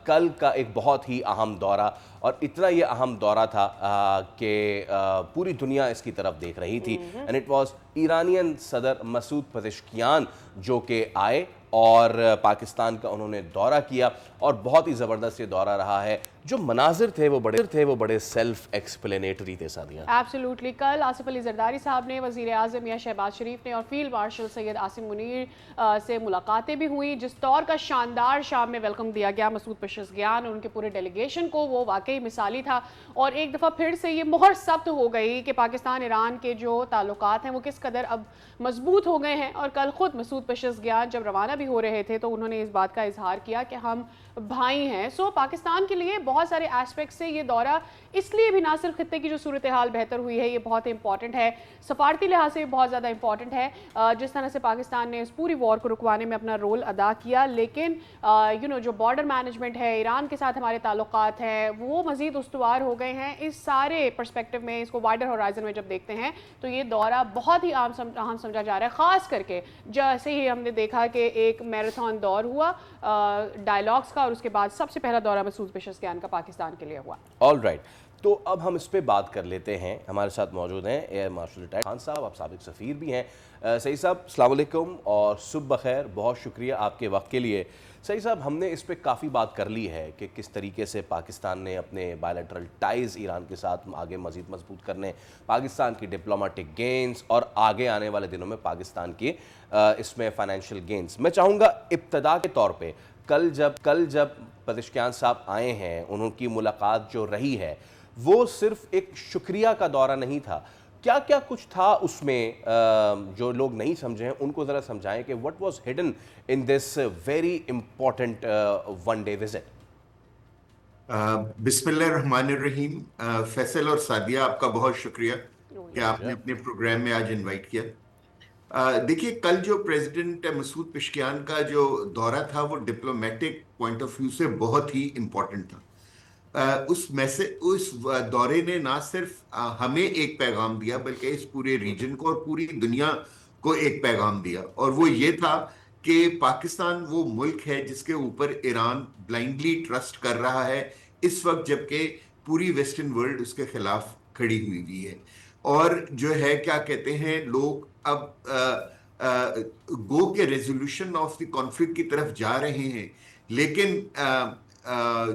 कल का एक बहुत ही अहम दौरा, और इतना ये अहम दौरा था कि पूरी दुनिया इसकी तरफ देख रही थी। एंड इट वाज ईरानियन सदर मसूद पेज़ेश्कियान जो कि आए और पाकिस्तान का उन्होंने दौरा किया, और बहुत ही ज़बरदस्त ये दौरा रहा है। जो मनाजिर थे वो बड़े सेल्फ एक्सप्लेनेटरी थे सादिया। एब्सोल्युटली। कल आसिफ अली जरदारी साहब ने, वज़ीर आज़म या शहबाज शरीफ ने और फील्ड मार्शल सैयद आसिम मुनीर से मुलाकातें भी हुई। जिस दौर का शानदार शाम में वेलकम दिया गया मसूद पेज़ेश्कियान और उनके पूरे डेलीगेशन को, वो वाकई मिसाली था। और एक दफ़ा फिर से ये मोहर सब्त हो गई कि पाकिस्तान ईरान के जो ताल्लुकात हैं वो किस कदर अब मजबूत हो गए हैं। और कल ख़ुद मसूद पेज़ेश्कियान जब रवाना भी हो रहे थे तो उन्होंने इस बात का इजहार किया कि हम भाई हैं। सो पाकिस्तान के लिए बहुत सारे एस्पेक्ट से ये दौरा इसलिए भी, ना सिर्फ खित्ते की जो सूरत हाल बेहतर हुई है, ये बहुत इंपॉर्टेंट है, सफारती लिहाज से बहुत ज़्यादा इंपॉर्टेंट है जिस तरह से पाकिस्तान ने इस पूरी वॉर को रुकवाने में अपना रोल अदा किया। लेकिन जो बॉर्डर मैनेजमेंट है, ईरान के साथ हमारे ताल्लुकात हैं, वो मज़ीद उस्तवार हो गए हैं। इस सारे पर्सपेक्टिव में, इसको वाइडर होराइजन में जब देखते हैं तो ये दौरा बहुत ही अहम समझा जा रहा है। ख़ास करके जैसे ही हमने देखा कि एक मैराथन दौर हुआ डायलॉग्स का, और उसके बाद सबसे पहला दौरा मसूद पेज़ेश्कियान का पाकिस्तान के लिए हुआ। ऑल राइट, तो अब हम इस पे बात कर लेते हैं। हमारे साथ मौजूद हैं एयर मार्शल रिटायर्ड खान साहब, आप साबिक सफ़ीर भी हैं। सईद साहब अस्सलाम वालेकुम और सुबह बखैर, बहुत शुक्रिया आपके वक्त के लिए। सईद साहब, हमने इस पे काफ़ी बात कर ली है कि किस तरीके से पाकिस्तान ने अपने बायलैटरल टाइज़ ईरान के साथ आगे मज़ीद मजबूत करने, पाकिस्तान की डिप्लोमेटिक गेंस और आगे आने वाले दिनों में पाकिस्तान की इसमें फ़ाइनेंशियल गेंस। मैं चाहूँगा इब्तदा के तौर पर कल जब पेज़ेश्कियान साहब आए हैं, उनकी मुलाकात जो रही है वो सिर्फ एक शुक्रिया का दौरा नहीं था। क्या क्या कुछ था उसमें जो लोग नहीं समझे हैं उनको ज़रा समझाएं कि what was hidden in this very important one day visit. बिस्मिल्लाहिर्रहमानिर्रहीम। फैसल और सादिया, आपका बहुत शुक्रिया कि आपने अपने प्रोग्राम में आज इनवाइट किया। देखिए, कल जो प्रेसिडेंट मसूद पेज़ेश्कियान का जो दौरा था वो डिप्लोमेटिक पॉइंट ऑफ व्यू से बहुत ही इम्पोर्टेंट था। उस दौरे ने ना सिर्फ हमें एक पैगाम दिया बल्कि इस पूरे रीजन को और पूरी दुनिया को एक पैगाम दिया, और वो ये था कि पाकिस्तान वो मुल्क है जिसके ऊपर ईरान ब्लाइंडली ट्रस्ट कर रहा है इस वक्त, जबकि पूरी वेस्टर्न वर्ल्ड उसके खिलाफ खड़ी हुई है। और जो है क्या कहते हैं, लोग अब गो के रेजोल्यूशन ऑफ द कॉन्फ्लिक्ट की तरफ जा रहे हैं, लेकिन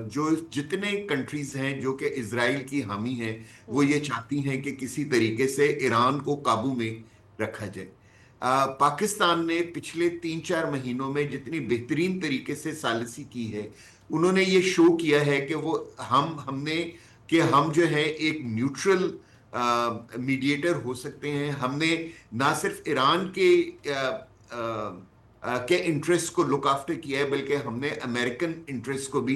जो जितने कंट्रीज हैं जो कि इजराइल की हामी हैं, वो ये चाहती हैं कि किसी तरीके से ईरान को काबू में रखा जाए। पाकिस्तान ने पिछले 3-4 महीनों में जितनी बेहतरीन तरीके से सालिसी की है, उन्होंने ये शो किया है कि वो हम जो है एक न्यूट्रल मीडिएटर हो सकते हैं। हमने ना सिर्फ ईरान के इंटरेस्ट को लुक आफ्टर किया है, बल्कि हमने अमेरिकन इंटरेस्ट को भी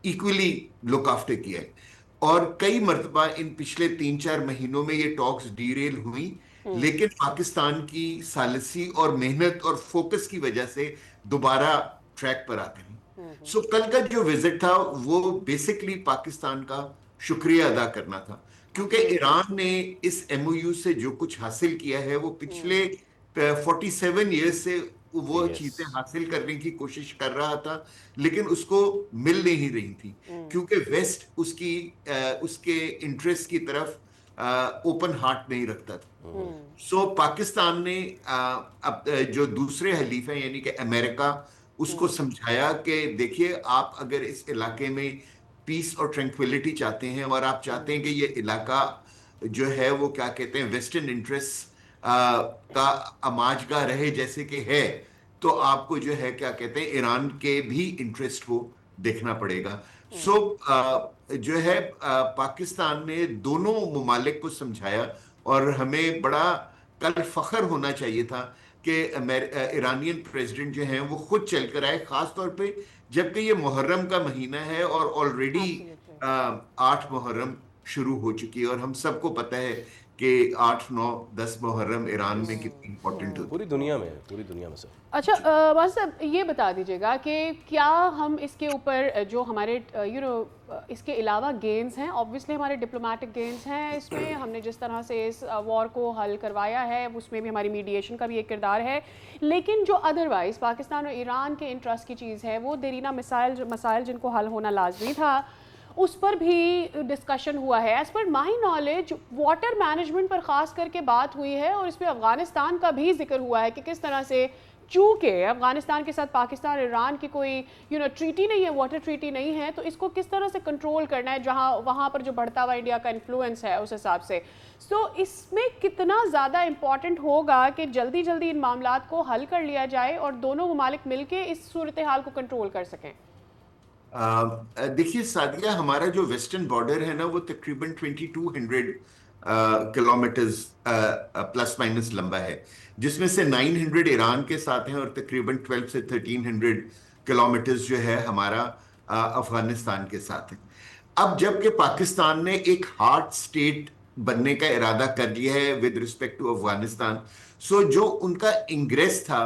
इक्वली लुक आफ्टर किया है। और कई मर्तबा इन पिछले 3-4 महीनों में ये टॉक्स डीरेल हुई, लेकिन पाकिस्तान की सालिसी और मेहनत और फोकस की वजह से दोबारा ट्रैक पर आ गई। सो कल का जो विजिट था वो बेसिकली पाकिस्तान का शुक्रिया अदा करना था, क्योंकि ईरान ने इस एमओयू से जो कुछ हासिल किया है वो पिछले 47 ईयर्स से वो चीजें हासिल करने की कोशिश कर रहा था, लेकिन उसको मिल नहीं रही थी, क्योंकि वेस्ट उसके इंटरेस्ट की तरफ ओपन हार्ट नहीं रखता था। सो पाकिस्तान ने अब जो दूसरे हलीफ हैं यानी कि अमेरिका, उसको समझाया कि देखिए, आप अगर इस इलाके में पीस और ट्रैंक्विलिटी चाहते हैं और आप चाहते हैं कि ये इलाका जो है वो क्या कहते हैं वेस्टर्न इंटरेस्ट का अमाजगा रहे जैसे कि है, तो आपको जो है क्या कहते हैं ईरान के भी इंटरेस्ट को देखना पड़ेगा। सो जो है पाकिस्तान ने दोनों ममालिक को समझाया, और हमें बड़ा कल फख्र होना चाहिए था कि ईरानियन प्रेसिडेंट जो हैं वो खुद चलकर आए, खास तौर पे जबकि ये मुहर्रम का महीना है और ऑलरेडी 8 मुहर्रम शुरू हो चुकी है, और हम सबको पता है कि 8, 9, 10 मुहर्रम ईरान में कितनी इंपॉर्टेंट होती पूरी दुनिया में सर। अच्छा, बस अब ये बता दीजिएगा कि क्या हम इसके ऊपर जो हमारे इसके अलावा गेंस हैं, ऑब्वियसली हमारे डिप्लोमेटिक गेंस हैं इसमें, हमने जिस तरह से इस वॉर को हल करवाया है उसमें भी हमारी मीडिएशन का भी एक किरदार है, लेकिन जो अदरवाइज़ पाकिस्तान और ईरान के इंटरेस्ट की चीज़ है वो देरीना मसाइल जिनको हल होना लाजमी था, उस पर भी डिस्कशन हुआ है। As per my knowledge water management पर ख़ास करके बात हुई है और इसमें अफ़गानिस्तान का भी जिक्र हुआ है कि किस तरह से, चूँकि अफ़गानिस्तान के साथ पाकिस्तान और ईरान की कोई ट्रीटी नहीं है, वाटर ट्रीटी नहीं है, तो इसको किस तरह से कंट्रोल करना है, जहाँ वहाँ पर जो बढ़ता हुआ इंडिया का इन्फ्लुएंस है उस हिसाब से। सो इसमें कितना ज़्यादा इम्पॉर्टेंट होगा कि जल्दी जल्दी इन मामलात को हल कर लिया जाए और दोनों ममालिक मिल के इस सूरत हाल को कंट्रोल कर सकें। देखिए सादिया, हमारा जो वेस्टर्न बॉर्डर है ना वो तकरीबन 2200 किलोमीटर्स प्लस माइनस लंबा है, जिसमें से 900 ईरान के साथ हैं और तकरीबन 12 से 1300 किलोमीटर्स जो है हमारा अफगानिस्तान के साथ है। अब जबकि पाकिस्तान ने एक हार्ड स्टेट बनने का इरादा कर लिया है विद रिस्पेक्ट टू अफगानिस्तान, सो जो उनका इंग्रेस था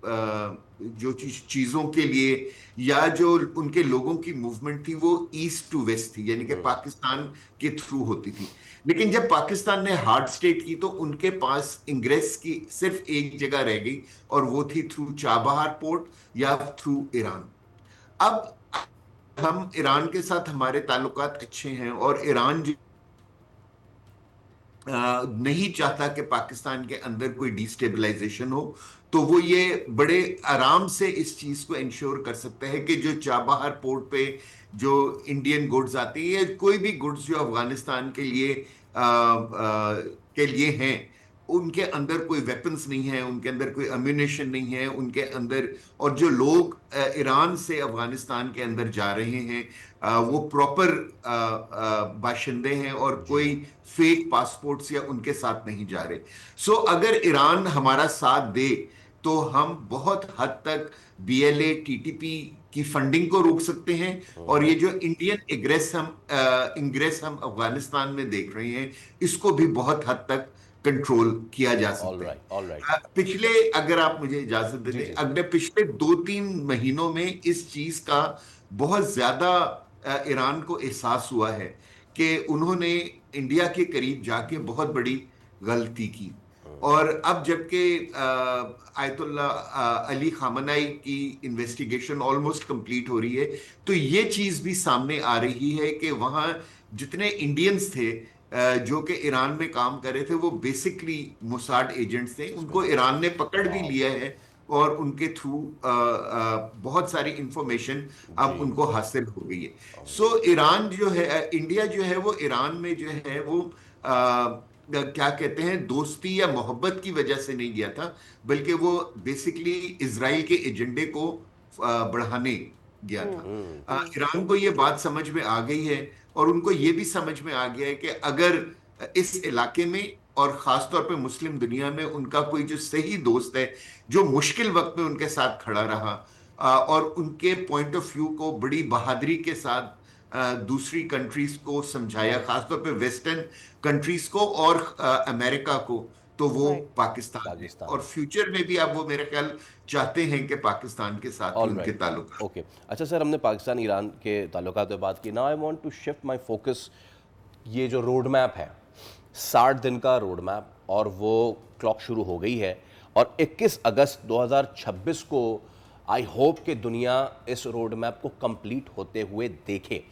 जो चीजों के लिए या जो उनके लोगों की मूवमेंट थी वो ईस्ट टू वेस्ट थी, यानी कि पाकिस्तान के थ्रू होती थी। लेकिन जब पाकिस्तान ने हार्ड स्टेट की तो उनके पास इंग्रेस की सिर्फ एक जगह रह गई और वो थी थ्रू चाबहार पोर्ट या थ्रू ईरान। अब हम ईरान के साथ हमारे ताल्लुकात अच्छे हैं और ईरान नहीं चाहता कि पाकिस्तान के अंदर कोई डिस्टेबलाइजेशन हो, तो वो ये बड़े आराम से इस चीज को इंश्योर कर सकता है कि जो चाबहार पोर्ट पे जो इंडियन गुड्स आती है या कोई भी गुड्स जो अफगानिस्तान के लिए हैं, उनके अंदर कोई वेपन्स नहीं है, उनके अंदर कोई अम्यूनेशन नहीं है, उनके अंदर, और जो लोग ईरान से अफगानिस्तान के अंदर जा रहे हैं वो प्रॉपर बाशिंदे हैं और कोई फेक पासपोर्ट्स या उनके साथ नहीं जा रहे। सो अगर ईरान हमारा साथ दे तो हम बहुत हद तक BLA TTP की फंडिंग को रोक सकते हैं और ये जो इंडियन इंग्रेस हम अफगानिस्तान में देख रहे हैं इसको भी बहुत हद तक कंट्रोल किया जा सकता है। All right. पिछले, अगर आप मुझे इजाजत दें, अगले पिछले 2-3 महीनों में इस चीज का बहुत ज्यादा ईरान को एहसास हुआ है कि उन्होंने इंडिया के करीब जाके बहुत बड़ी गलती की। और अब जबकि आयतुल्ला अली खामनाई की इन्वेस्टिगेशन ऑलमोस्ट कंप्लीट हो रही है, तो ये चीज भी सामने आ रही है कि वहां जितने इंडियंस थे जो कि ईरान में काम कर रहे थे वो बेसिकली मोसाड एजेंट्स थे, उनको ईरान ने पकड़ भी लिया है और उनके थ्रू बहुत सारी इंफॉर्मेशन अब उनको हासिल हो गई है। सो ईरान जो है, इंडिया जो है वो ईरान में जो है वो क्या कहते हैं, दोस्ती या मोहब्बत की वजह से नहीं गया था, बल्कि वो बेसिकली इजराइल के एजेंडे को बढ़ाने गया था। ईरान को ये बात समझ में आ गई है और उनको ये भी समझ में आ गया है कि अगर इस इलाके में और खासतौर पे मुस्लिम दुनिया में उनका कोई जो सही दोस्त है जो मुश्किल वक्त में उनके साथ खड़ा रहा और उनके पॉइंट ऑफ व्यू को बड़ी बहादुरी के साथ दूसरी कंट्रीज को समझाया, खासतौर पे वेस्टर्न कंट्रीज को और अमेरिका को, तो वो पाकिस्तान है। और फ्यूचर में भी अब वो मेरे ख्याल चाहते हैं कि पाकिस्तान के साथ उनके ताल्लुक। ओके, अच्छा सर, हमने पाकिस्तान ईरान के ताल्लुकात पे बात की। Now I want to shift my focus. ये जो रोड मैप है, 60 दिन का रोड मैप, और वो क्लॉक शुरू हो गई है और 21 अगस्त 2026 को आई होप कि दुनिया इस रोड मैप को कंप्लीट होते हुए देखे।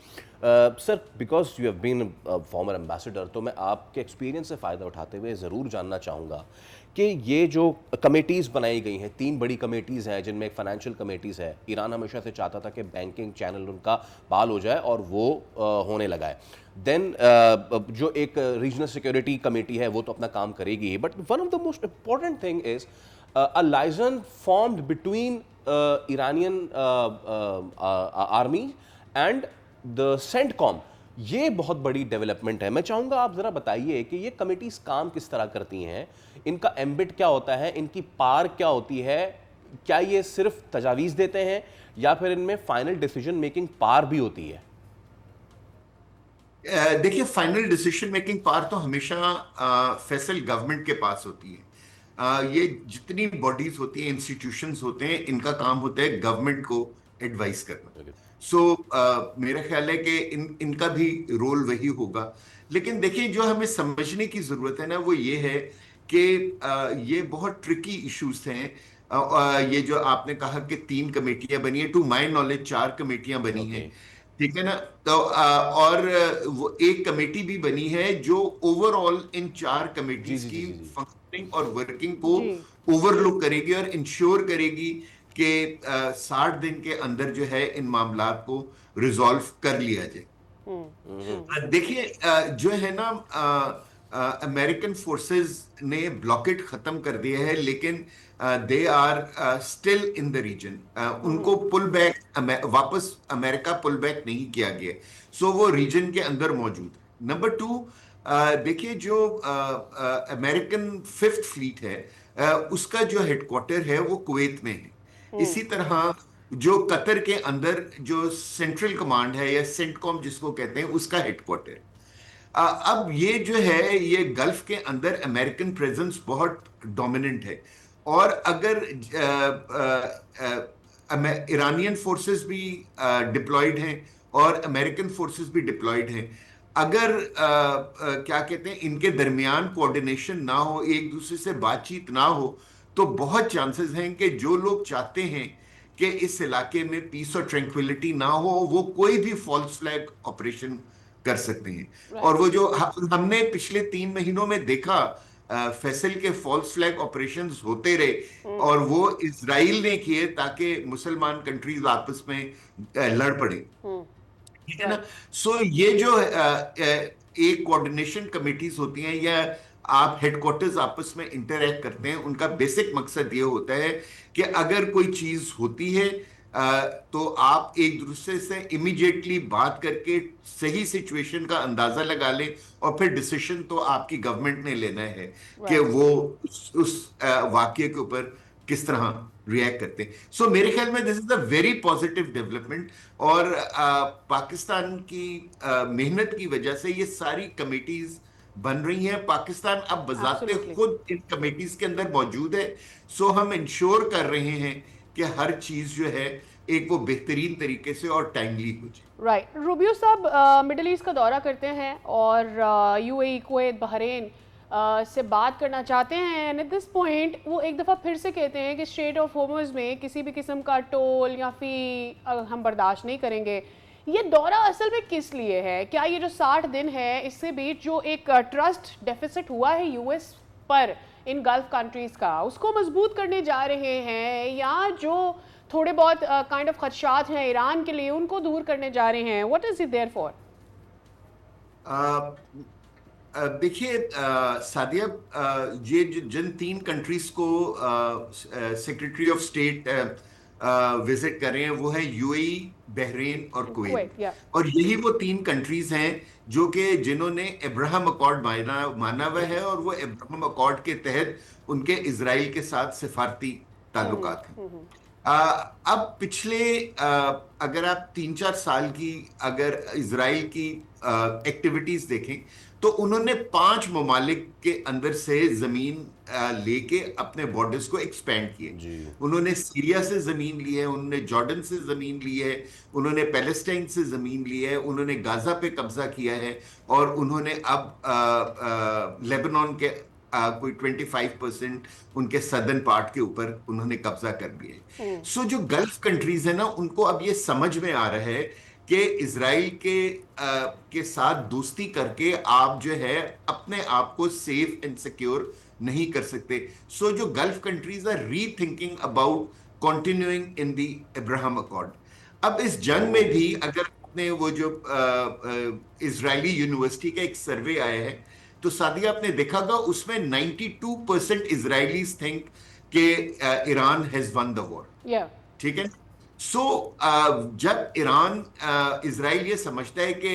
Sir, because you have been former ambassador, तो मैं आपके एक्सपीरियंस से फ़ायदा उठाते हुए ज़रूर जानना चाहूँगा कि ये जो कमेटीज़ बनाई गई हैं, 3 बड़ी कमेटीज़ हैं जिनमें एक फाइनेंशियल कमेटीज़ है। ईरान हमेशा से चाहता था कि बैंकिंग चैनल उनका बहाल हो जाए और वो होने लगा है। देन जो एक रीजनल सिक्योरिटी कमेटी है वो तो अपना काम करेगी, but one of the most important thing is a liaison formed between Iranian army and the CENTCOM। ये बहुत बड़ी डेवलपमेंट है। मैं चाहूँगा आप ज़रा बताइए कि ये कमिटीज़ काम किस तरह करती हैं, इनका एम्बिट क्या होता है, इनकी पार क्या होती है, क्या ये सिर्फ तजावीज़ देते हैं या फिर इनमें फाइनल डिसीजन मेकिंग पार भी होती है? देखिए, फाइनल डिसीजन मेकिंग पावर तो हमेशा फैसल गवर्नमेंट के पास होती है। ये जितनी बॉडीज होती हैं, इंस्टीट्यूशंस होते हैं, इनका काम होता है गवर्नमेंट को एडवाइस करना। सो मेरा ख्याल है कि इनका भी रोल वही होगा। लेकिन देखिए, जो हमें समझने की जरूरत है ना, वो ये है कि ये बहुत ट्रिकी इश्यूज हैं। ये जो आपने कहा कि 3 कमेटियां बनी है, टू माय नॉलेज 4 कमेटियां बनी ओके। हैं। ठीक है ना? तो और वो एक कमेटी भी बनी है जो ओवरऑल इन 4 जी कमेटीज जी जी की जी जी। फंक्शनिंग और वर्किंग को जी। ओवरलुक करेगी और इंश्योर करेगी कि 60 दिन के अंदर जो है इन मामला को रिजॉल्व कर लिया जाए। देखिए, जो है ना, अमेरिकन फोर्सेस ने ब्लॉकेट खत्म कर दिया है, लेकिन they are still in the region. उनको पुल बैक, वापस अमेरिका पुल बैक नहीं किया गया। सो वो रीजन के अंदर मौजूद है। नंबर 2, देखिए, जो अमेरिकन 5th फ्लीट है, उसका जो हेडक्वार्टर है वो कुवैत में है। इसी तरह जो कतर के अंदर जो सेंट्रल कमांड है, या सेंटकॉम जिसको कहते हैं, उसका हेडक्वार्टर। अब ये जो है, ये गल्फ के अंदर अमेरिकन प्रेजेंस बहुत डोमिनेंट है। और अगर ईरानियन फोर्सेस भी डिप्लॉयड हैं और अमेरिकन फोर्सेस भी डिप्लॉयड हैं, अगर क्या कहते हैं, इनके दरमियान कोऑर्डिनेशन ना हो, एक दूसरे से बातचीत ना हो, तो बहुत चांसेस हैं कि जो लोग चाहते हैं कि इस इलाके में पीस और ट्रैंक्विलिटी ना हो, वो कोई भी फॉल्स फ्लैग ऑपरेशन कर सकते हैं। और राइट। वो जो हमने पिछले 3 महीनों में देखा, फैसल के फॉल्स फ्लैग ऑपरेशंस होते रहे, और वो इसराइल ने किए ताकि मुसलमान कंट्रीज आपस में लड़ पड़े। ठीक है ना? राइट। सो ये जो एक कोऑर्डिनेशन कमेटीज होती हैं, या आप हेडक्वार्टर्स आपस में इंटरैक्ट करते हैं, उनका बेसिक मकसद ये होता है कि अगर कोई चीज होती है, तो आप एक दूसरे से इमीडिएटली बात करके सही सिचुएशन का अंदाजा लगा लें, और फिर डिसीजन तो आपकी गवर्नमेंट ने लेना है कि राइट। वो उस वाक्य के ऊपर किस तरह रिएक्ट करते हैं। सो मेरे ख्याल में this is a very positive development. और पाकिस्तान की मेहनत की वजह से ये सारी कमेटीज बन रही हैं। पाकिस्तान अब बजाते एब्सोल्युटली। खुद इन कमेटीज के अंदर मौजूद है। सो हम इंश्योर कर रहे हैं कि हर चीज जो है, एक वो बेहतरीन तरीके से और टाइमली हो जाए। राइट। रूबियो साहब मिडिल ईस्ट का दौरा करते हैं और यूएई, कुवैत, बहरीन से बात करना चाहते हैं, एंड एट दिस पॉइंट वो एक दफ़ा फिर से कहते हैं कि स्ट्रेट ऑफ होर्मुज़ में किसी भी किस्म का टोल या फी हम बर्दाश्त नहीं करेंगे। ये दौरा असल में किस लिए है? क्या ये जो 60 दिन है, इससे बीच जो एक ट्रस्ट डेफिसिट हुआ है यूएस पर इन गल्फ कंट्रीज़ का, उसको मजबूत करने जा रहे हैं, या जो थोड़े बहुत काइंड ऑफ खदशात हैं ईरान के लिए, उनको दूर करने जा रहे हैं? What is it there for? देखिए, सादिया, ये जिन 3 कंट्रीज को सेक्रेटरी ऑफ स्टेट विजिट कर रहे हैं, वो है यूएई, बहरीन और कुवैत। कुवैत, या। और यही वो 3 कंट्रीज हैं जो कि जिन्होंने अब्राहम अकॉर्ड माना हुआ है, और वो अब्राहम अकॉर्ड के तहत उनके इजराइल के साथ सिफारती ताल्लुकात हैं। अब पिछले, अगर आप 3-4 साल की अगर इजराइल की एक्टिविटीज देखें, तो उन्होंने 5 ममालिक के अंदर से जमीन लेके अपने बॉर्डर्स को एक्सपेंड किए। जी। उन्होंने सीरिया से जमीन ली है, उन्होंने जॉर्डन से जमीन ली है, उन्होंने पैलेस्टाइन से जमीन ली है, उन्होंने गाजा पे कब्जा किया है, और उन्होंने अब लेबनान के कोई 25% उनके सदर्न पार्ट के ऊपर उन्होंने कब्जा कर लिया है। सो जो गल्फ कंट्रीज है ना, उनको अब ये समझ में आ रहा है कि इजराइल के साथ दोस्ती करके आप जो है अपने आप को सेफ एंड सिक्योर नहीं कर सकते। सो जो gulf countries are rethinking about continuing in the Abraham accord. अब इस जंग में भी, अगर आपने वो जो इजरायली यूनिवर्सिटी का एक सर्वे आया है, तो सादिया आपने देखा था, उसमें 92% इजरायलीज थिंक कि Iran has one the war. या। ठीक है? सो जब इजराइल ये समझता है कि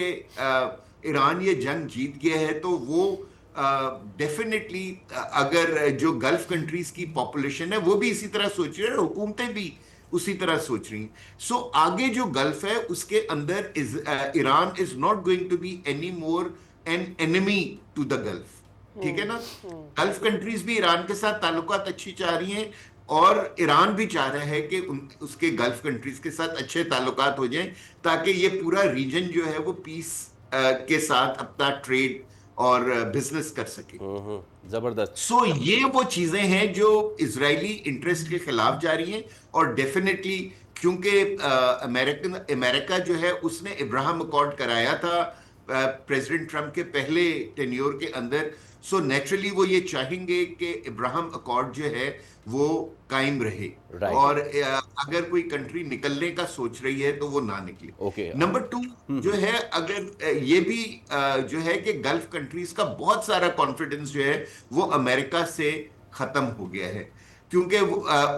ईरान ये जंग जीत गया है, तो वो डेफिनेटली, अगर जो गल्फ कंट्रीज की पॉपुलेशन है वो भी इसी तरह सोच रही है, हुकूमतें भी उसी तरह सोच रही हैं। सो आगे जो गल्फ है उसके अंदर Iran is not going to be any more an enemy to the gulf, ठीक है ना। गल्फ कंट्रीज भी ईरान के साथ ताल्लुकात अच्छी चाह रही हैं और ईरान भी चाह रहा है कि उसके गल्फ कंट्रीज के साथ अच्छे ताल्लुकात हो जाएं, ताकि ये पूरा रीजन जो है वो पीस के साथ अपना ट्रेड और बिजनेस कर सके। जबरदस्त। सो ये वो चीजें हैं जो इजरायली इंटरेस्ट के खिलाफ जा रही हैं, और डेफिनेटली क्योंकि अमेरिका जो है उसने इब्राहिम अकॉर्ड कराया था प्रेसिडेंट ट्रंप के पहले टेन्योर के अंदर। सो नेचुरली वो ये चाहेंगे कि इब्राहिम अकॉर्ड जो है वो कायम रहे, और अगर कोई कंट्री निकलने का सोच रही है तो वो ना निकले। नंबर 2 जो है, अगर ये भी जो है कि गल्फ कंट्रीज का बहुत सारा कॉन्फिडेंस जो है वो अमेरिका से खत्म हो गया है, क्योंकि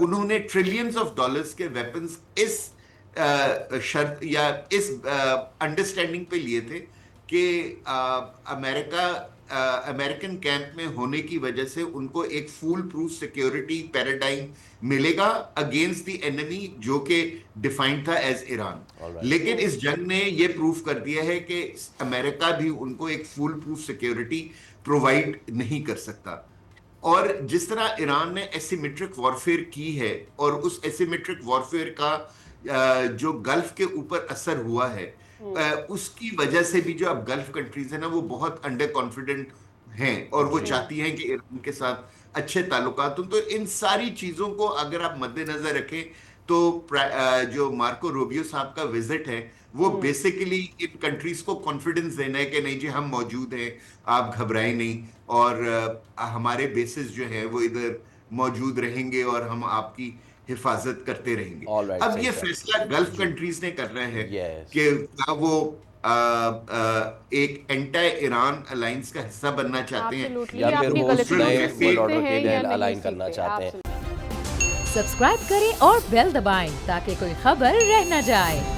उन्होंने ट्रिलियंस ऑफ डॉलर्स के वेपन्स इस शर्त या इस अंडरस्टैंडिंग पे लिए थे कि अमेरिकन कैंप में होने की वजह से उनको एक फूल प्रूफ सिक्योरिटी पैराडाइम मिलेगा अगेंस्ट द एनिमी, जो कि डिफाइंड था एज ईरान। लेकिन इस जंग ने ये प्रूफ कर दिया है कि अमेरिका भी उनको एक फूल प्रूफ सिक्योरिटी प्रोवाइड नहीं कर सकता। और जिस तरह ईरान ने एसिमेट्रिक वॉरफेयर की है, और उस एसिमेट्रिक वॉरफेयर का जो गल्फ के ऊपर असर हुआ है, उसकी वजह से भी जो अब गल्फ कंट्रीज है ना वो बहुत अंडर कॉन्फिडेंट हैं, और वो चाहती हैं कि ईरान के साथ अच्छे ताल्लुकात हों। तो इन सारी चीजों को अगर आप मद्देनजर रखें तो जो मार्को रूबियो साहब का विजिट है वो बेसिकली इन कंट्रीज को कॉन्फिडेंस देना है कि नहीं जी हम मौजूद हैं, आप घबराएं नहीं, और हमारे बेसिस जो है वो इधर मौजूद रहेंगे और हम आपकी हिफाजत करते रहेंगे। अब ये फैसला गल्फ कंट्रीज ने करना है कि वो एक एंटी ईरान अलायंस का हिस्सा बनना चाहते हैं या फिर वो नए वर्ल्ड ऑर्डर के लिए अलाइन करना चाहते हैं। सब्सक्राइब करें और बेल दबाएं ताकि कोई खबर रह न जाए।